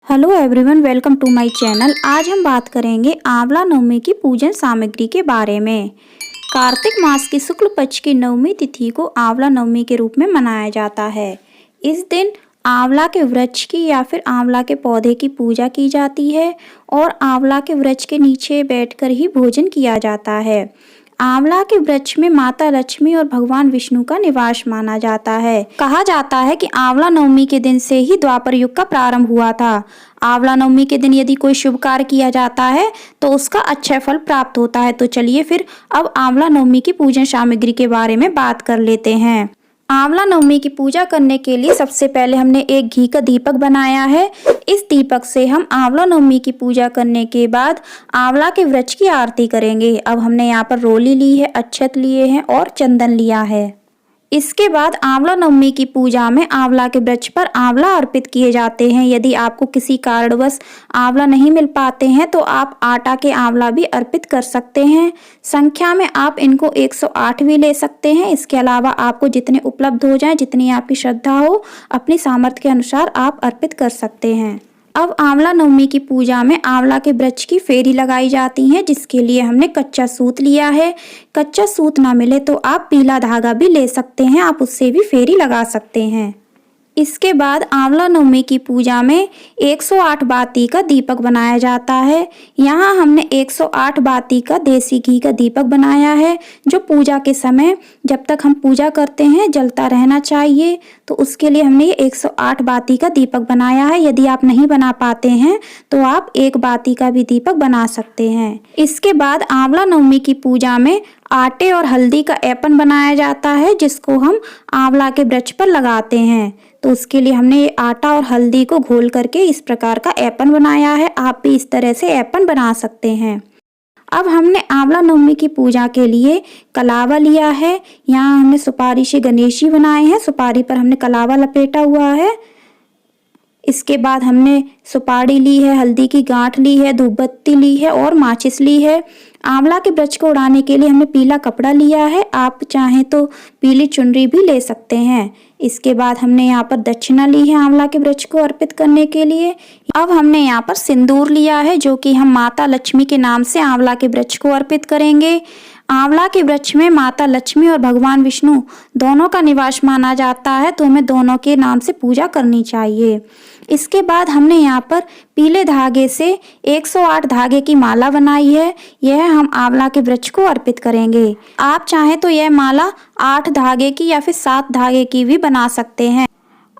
Hello everyone, welcome to my channel. आज हम बात करेंगे आंवला नवमी की पूजन सामग्री के बारे में। कार्तिक मास की शुक्ल पक्ष की नवमी तिथि को आंवला नवमी के रूप में मनाया जाता है। इस दिन आंवला के वृक्ष की या फिर आंवला के पौधे की पूजा की जाती है और आंवला के वृक्ष के नीचे बैठकर ही भोजन किया जाता है। आंवला के वृक्ष में माता लक्ष्मी और भगवान विष्णु का निवास माना जाता है। कहा जाता है कि आंवला नवमी के दिन से ही द्वापर युग का प्रारंभ हुआ था। आंवला नवमी के दिन यदि कोई शुभ कार्य किया जाता है तो उसका अच्छा फल प्राप्त होता है। तो चलिए फिर अब आंवला नवमी की पूजन सामग्री के बारे में बात कर लेते हैं। आंवला नवमी की पूजा करने के लिए सबसे पहले हमने एक घी का दीपक बनाया है। इस दीपक से हम आंवला नवमी की पूजा करने के बाद आंवला के वृक्ष की आरती करेंगे। अब हमने यहाँ पर रोली ली है, अक्षत लिए हैं और चंदन लिया है। इसके बाद आंवला नवमी की पूजा में आंवला के वृक्ष पर आंवला अर्पित किए जाते हैं। यदि आपको किसी कारणवश आंवला नहीं मिल पाते हैं तो आप आटा के आंवला भी अर्पित कर सकते हैं। संख्या में आप इनको 108 भी ले सकते हैं। इसके अलावा आपको जितने उपलब्ध हो जाए, जितनी आपकी श्रद्धा हो, अपनी सामर्थ्य के अनुसार आप अर्पित कर सकते हैं। अब आंवला नवमी की पूजा में आंवला के वृक्ष की फेरी लगाई जाती है, जिसके लिए हमने कच्चा सूत लिया है। कच्चा सूत ना मिले तो आप पीला धागा भी ले सकते हैं, आप उससे भी फेरी लगा सकते हैं। इसके बाद आंवला नवमी की पूजा में 108 बाती का दीपक बनाया जाता है। यहाँ हमने 108 बाती का देसी घी का दीपक बनाया है, जो पूजा के समय जब तक हम पूजा करते हैं जलता रहना चाहिए। तो उसके लिए हमने ये 108 बाती का दीपक बनाया है। यदि आप नहीं बना पाते हैं तो आप एक बाती का भी दीपक बना सकते हैं। इसके बाद आंवला नवमी की पूजा में आटे और हल्दी का ऐपन बनाया जाता है, जिसको हम आंवला के वृक्ष पर लगाते हैं। तो उसके लिए हमने ये आटा और हल्दी को घोल करके इस प्रकार का ऐपन बनाया है। आप भी इस तरह से ऐपन बना सकते हैं। अब हमने आंवला नवमी की पूजा के लिए कलावा लिया है। यहाँ हमने सुपारी से गणेश जी बनाए हैं। सुपारी पर हमने कलावा लपेटा हुआ है। इसके बाद हमने सुपारी ली है, हल्दी की गांठ ली है, धूपबत्ती ली है और माचिस ली है। आंवला के वृक्ष को उड़ाने के लिए हमने पीला कपड़ा लिया है। आप चाहें तो पीली चुनरी भी ले सकते हैं। इसके बाद हमने यहाँ पर दक्षिणा ली है आंवला के वृक्ष को अर्पित करने के लिए। अब हमने यहाँ पर सिंदूर लिया है, जो कि हम माता लक्ष्मी के नाम से आंवला के वृक्ष को अर्पित करेंगे। आंवला के वृक्ष में माता लक्ष्मी और भगवान विष्णु दोनों का निवास माना जाता है, तो हमें दोनों के नाम से पूजा करनी चाहिए। इसके बाद हमने यहाँ पर पीले धागे से 108 धागे की माला बनाई है। यह हम आंवला के वृक्ष को अर्पित करेंगे। आप चाहें तो यह माला 8 धागे की या फिर 7 धागे की भी बना सकते हैं।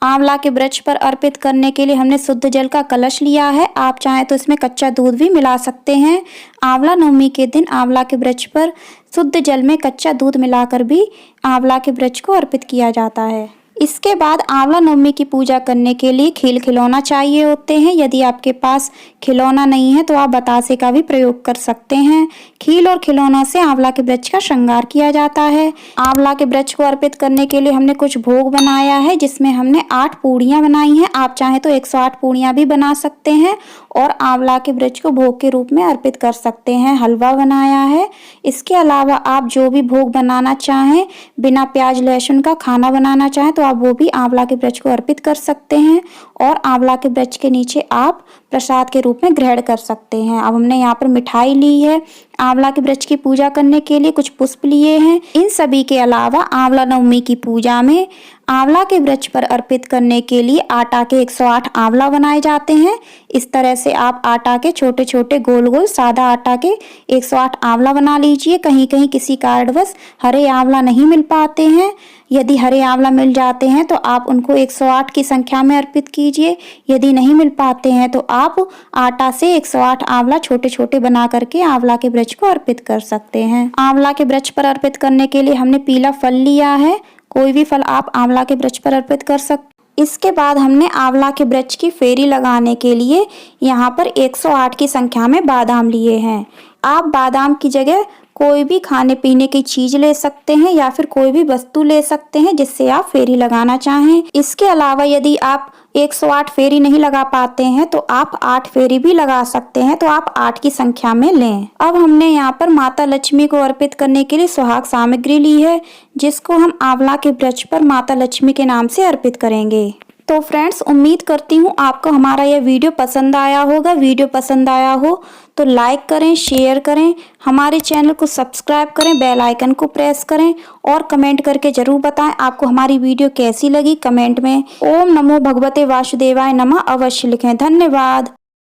आंवला के वृक्ष पर अर्पित करने के लिए हमने शुद्ध जल का कलश लिया है। आप चाहें तो इसमें कच्चा दूध भी मिला सकते हैं। आंवला नवमी के दिन आंवला के वृक्ष पर शुद्ध जल में कच्चा दूध मिलाकर भी आंवला के वृक्ष को अर्पित किया जाता है। इसके बाद आंवला नवमी की पूजा करने के लिए खील खिलौना चाहिए होते हैं। यदि आपके पास खिलौना नहीं है तो आप बतासे का भी प्रयोग कर सकते हैं। खील और खिलौना से आंवला के वृक्ष का श्रृंगार किया जाता है। आंवला के वृक्ष को अर्पित करने के लिए हमने कुछ भोग बनाया है, जिसमें हमने 8 पूड़ियाँ बनाई हैं। आप चाहें तो 108 पूड़ियाँ भी बना सकते हैं और आंवला के वृक्ष को भोग के रूप में अर्पित कर सकते हैं। हलवा बनाया है। इसके अलावा आप जो भी भोग बनाना चाहें, बिना प्याज लहसुन का खाना बनाना चाहें तो आप वो भी आंवला के वृक्ष को अर्पित कर सकते हैं और आंवला के वृक्ष के नीचे आप प्रसाद के रूप में ग्रहण कर सकते हैं। अब हमने यहाँ पर मिठाई ली है। आंवला के वृक्ष की पूजा करने के लिए कुछ पुष्प लिए हैं। इन सभी के अलावा आंवला नवमी की पूजा में आंवला के वृक्ष पर अर्पित करने के लिए आटा के 108 आंवला बनाए जाते हैं। इस तरह से आप आटा के छोटे छोटे गोल गोल सादा आटा के 108 आंवला बना लीजिए। कहीं कहीं किसी कारणवश हरे आंवला नहीं मिल पाते हैं। यदि हरे आंवला मिल जाते हैं तो आप उनको 108 की संख्या में अर्पित कीजिए। यदि नहीं मिल पाते हैं तो आप आटा से 108 आंवला छोटे छोटे बना करके आंवला के वृक्ष को अर्पित कर सकते हैं। आंवला के वृक्ष पर अर्पित करने के लिए हमने पीला फल लिया है। कोई भी फल आप आंवला के वृक्ष पर अर्पित कर सकते। इसके बाद हमने आंवला के वृक्ष की फेरी लगाने के लिए यहाँ पर 108 की संख्या में बादाम लिए हैं। आप बादाम की जगह कोई भी खाने पीने की चीज ले सकते हैं या फिर कोई भी वस्तु ले सकते हैं जिससे आप फेरी लगाना चाहें। इसके अलावा यदि आप 108 फेरी नहीं लगा पाते हैं तो आप 8 फेरी भी लगा सकते हैं, तो आप 8 की संख्या में लें। अब हमने यहाँ पर माता लक्ष्मी को अर्पित करने के लिए सुहाग सामग्री ली है, जिसको हम आंवला के वृक्ष पर माता लक्ष्मी के नाम से अर्पित करेंगे। तो फ्रेंड्स, उम्मीद करती हूँ आपको हमारा यह वीडियो पसंद आया होगा। वीडियो पसंद आया हो तो लाइक करें, शेयर करें, हमारे चैनल को सब्सक्राइब करें, बेल आइकन को प्रेस करें और कमेंट करके ज़रूर बताएं आपको हमारी वीडियो कैसी लगी। कमेंट में ओम नमो भगवते वासुदेवाय नमः अवश्य लिखें। धन्यवाद।